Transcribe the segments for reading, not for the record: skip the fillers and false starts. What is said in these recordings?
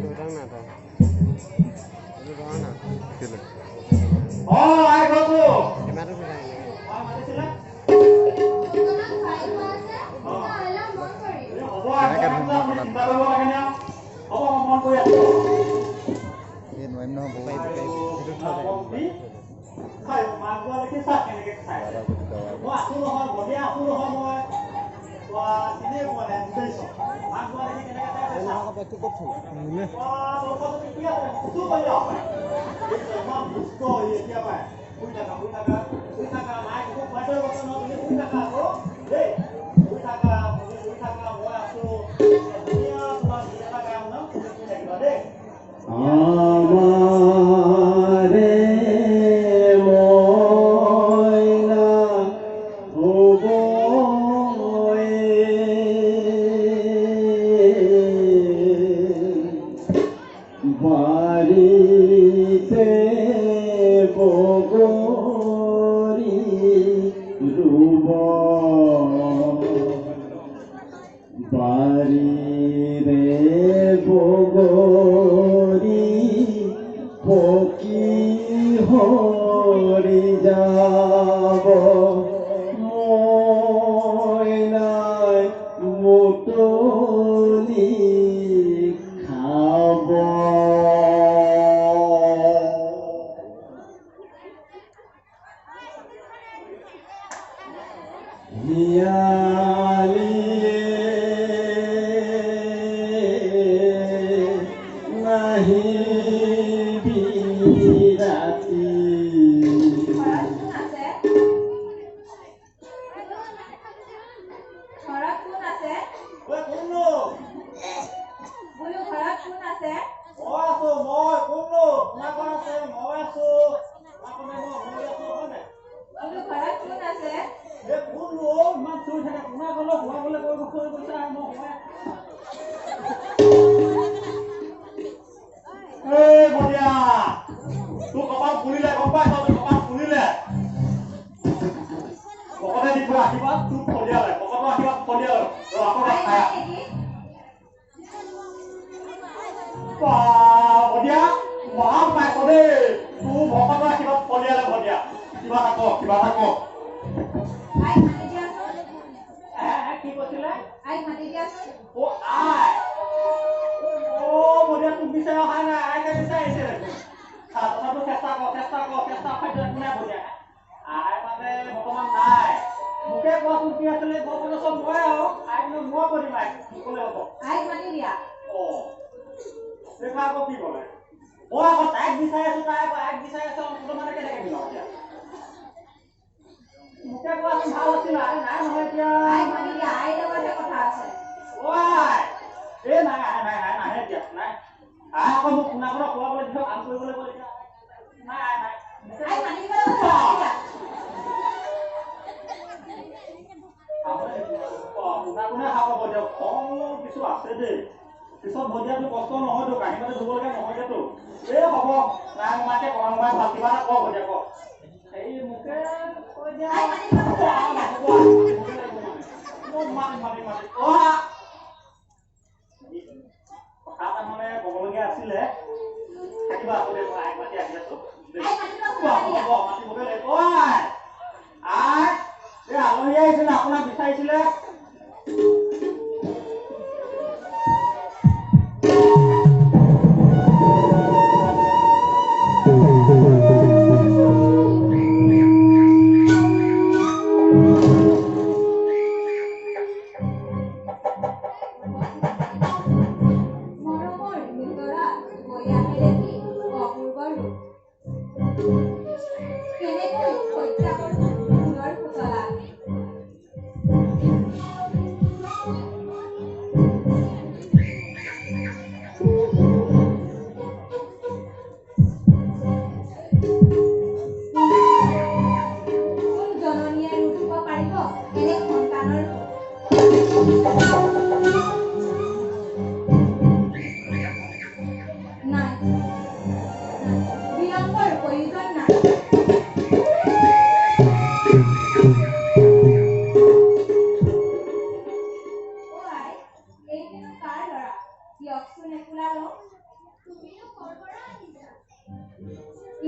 Orang nada. Ini mana? Sila. Oh, ayo babu. Gimana sih ini? Oh, mana sila? Ini mana buat itu thode. Khai mang qua cái sạc này cái khai. Wah, aku loh dia, aku loh mau. Wah, ini mau nanti besok. Mang qua ini kena kata Ini apa cukup sih? Ini. wah, kalau kau tu dia tu banyak. Itu mah busto ya dia apa? Punya mai aku pada waktu nak ini punya kau. Deh, punya mau aku. Dia tuan dia nak kamu nak punya kita deh.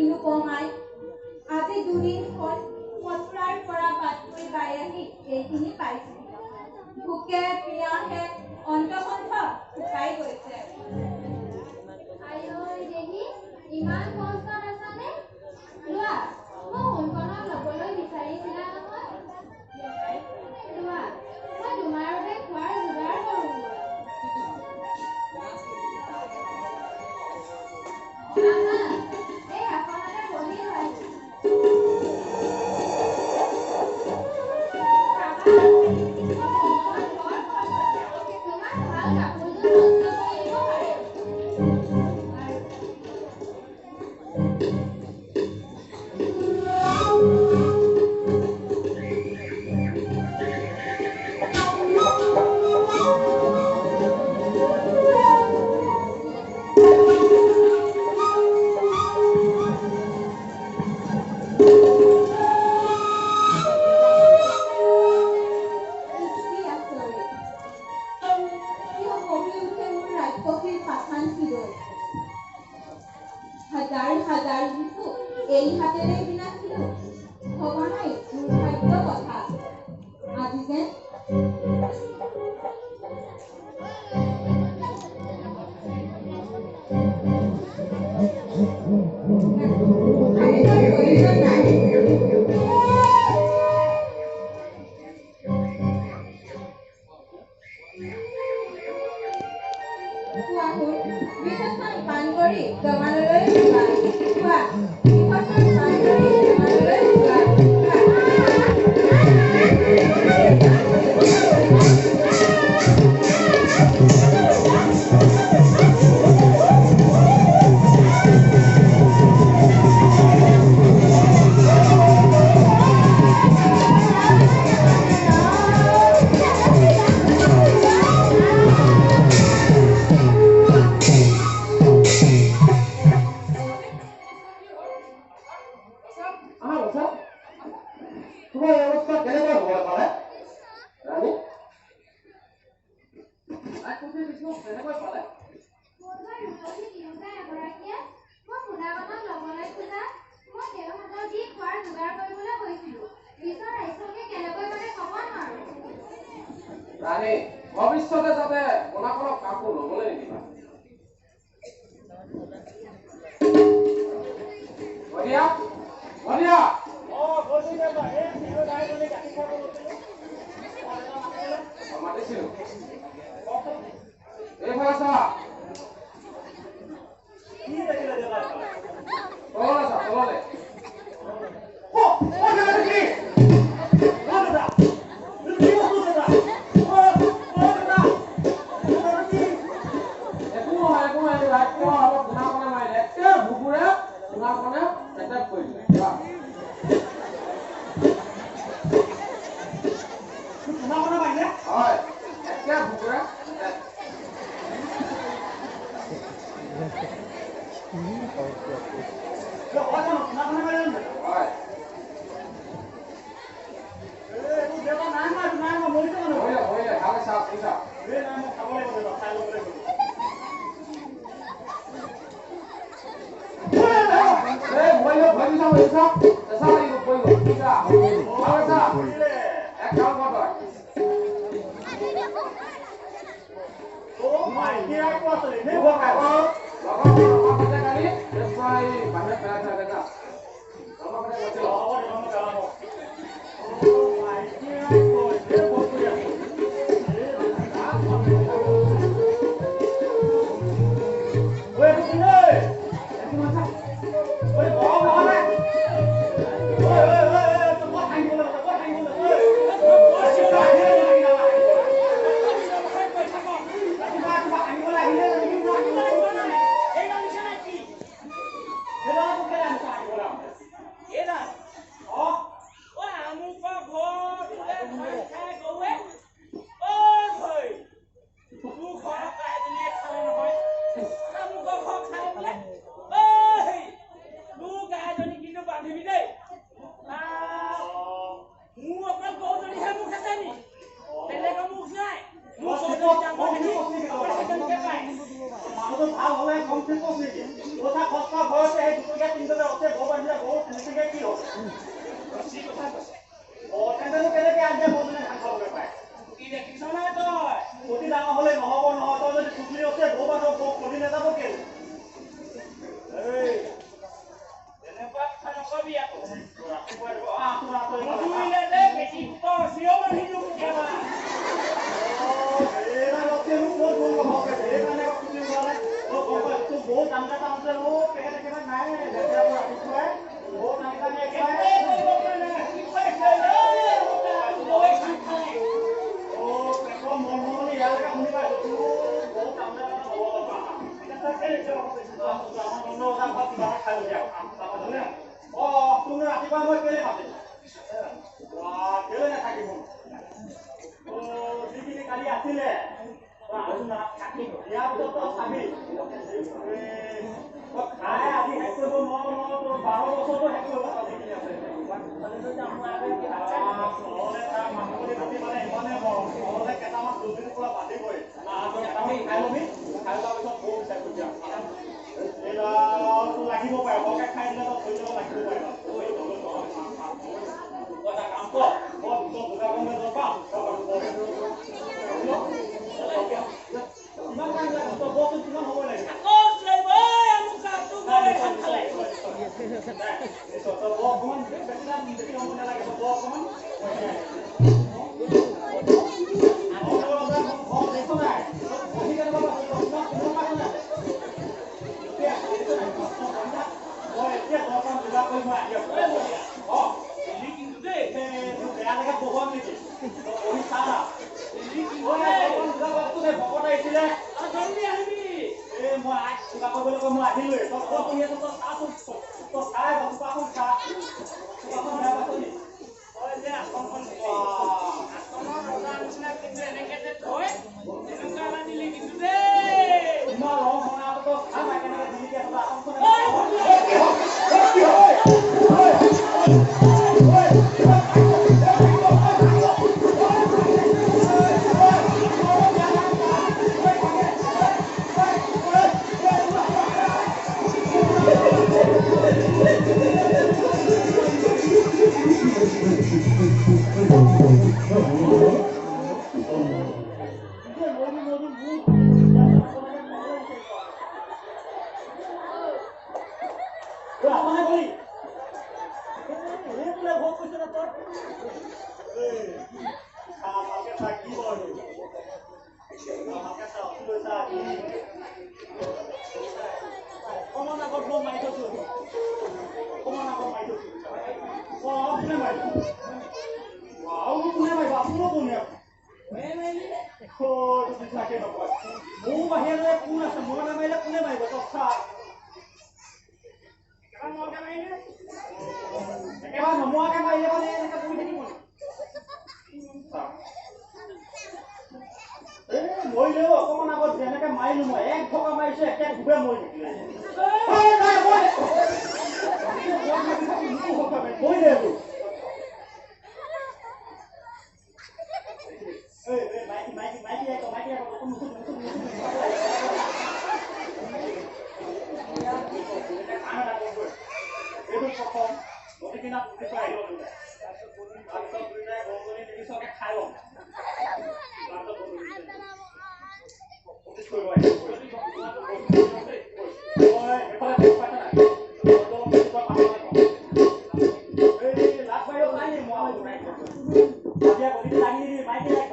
ইনুপমাই আজি দুদিন হ'ল মথুৰাৰ পৰা বাতৰি পাই আহি এইখিনি পাইছে। ভোকে পিয়াহে অন্তকণ্ঠ শুকাই গৈছে। ইমান কষ্টত আছানে? লোৱা, মই সোণকণক ল'বলৈ বিচাৰিছিলা নহয়। লোৱা, মই তোমাৰ বাবে খোৱাৰ যোগাৰ কৰোঁগৈ। আহা, এই আসনতে বহি লোৱাহি। তোমাৰ ভাল কাপোৰযোৰ নষ্ট কৰি দিব পাৰে। হাজাৰ হাজাৰ শিশু এই হাতেৰে বিনাশিলো। ভবা নাই দুৰ্ভাগ্য কথা। আজি যেন প্ৰয়োজন নাই। পান কৰি জমানলৈ যোৱা। খোৱা, পান কৰি জমানলৈ যোৱা। ভৱিষ্যতে যাতে কোনাকণক কাপোৰ ল'বলৈ নিদিবা। মাতিছিলো এইফালে চা, তললে চা, তললে। ভাল হলে কম ঠিক কম নেকি কথা খস্তা ভয়তে এই দুটকীয়া তিনিটকা আছে গৰু বান্ধিলে গৰু তেনেকৈ কি হ'ব তেন্তে কেনেকৈ আনি দিয়ে গৰুজনে ঘাঁহ খাবলৈ পায় কি দেখিছ নাই তই অতি ডাঙৰ হলে নহ'ব নহয় তই যদি পুখুৰী আছে গৰু বান্ধব কলি নাযাব কেলে এই এনেকুৱা কথা নকবি আকৌ ৰাতিপুৱাই পুখুৰীলে যে বেছি পুতৰ চিঞৰ মাৰি দিওঁ কেতিয়াবা बहुत अंदर का हमसे वो कहते कि मैं देखा तो रातिपुवाई बहुत अंदर में क्या है ओ पेट्रोल मोरमोनी यार का मुझे बात तू बहुत अंदर का वो लगा इतना क्या लेके आओ हम लोग का बात बात खा लिया समझले ओ तुमने रातिपुवाई में केले खाते वाह केले ना खाके हम ओ दीदी ने काली आती ले आज ना खाके यार तो साबी खाए आदि हेक কৰিব নোৱাৰো তো 12 বছৰটো হেক কৰিব পাৰি কি আছে মানে যদি আমাৰ আগে কি নহলে তাৰ মানুহৰ গতি মানে ইমানে নহলে কেটামান দুদিন পৰা বাঁধিবই আৰু কেটামান খাই লবি খাই লোৱাৰ পিছত বহুত চাই কৰি দিয়া এৰা তো লাগিব পাৰে বকে খাই দিলে তো থৈ যাব লাগিব পাৰে কথা কাম কৰ বহুত তো বুঢ়া কমে দৰবা ইমান কাম লাগে তো বহুত কিমান হ'ব লাগে Eso, todo como un personal de que no me la que todo como Dia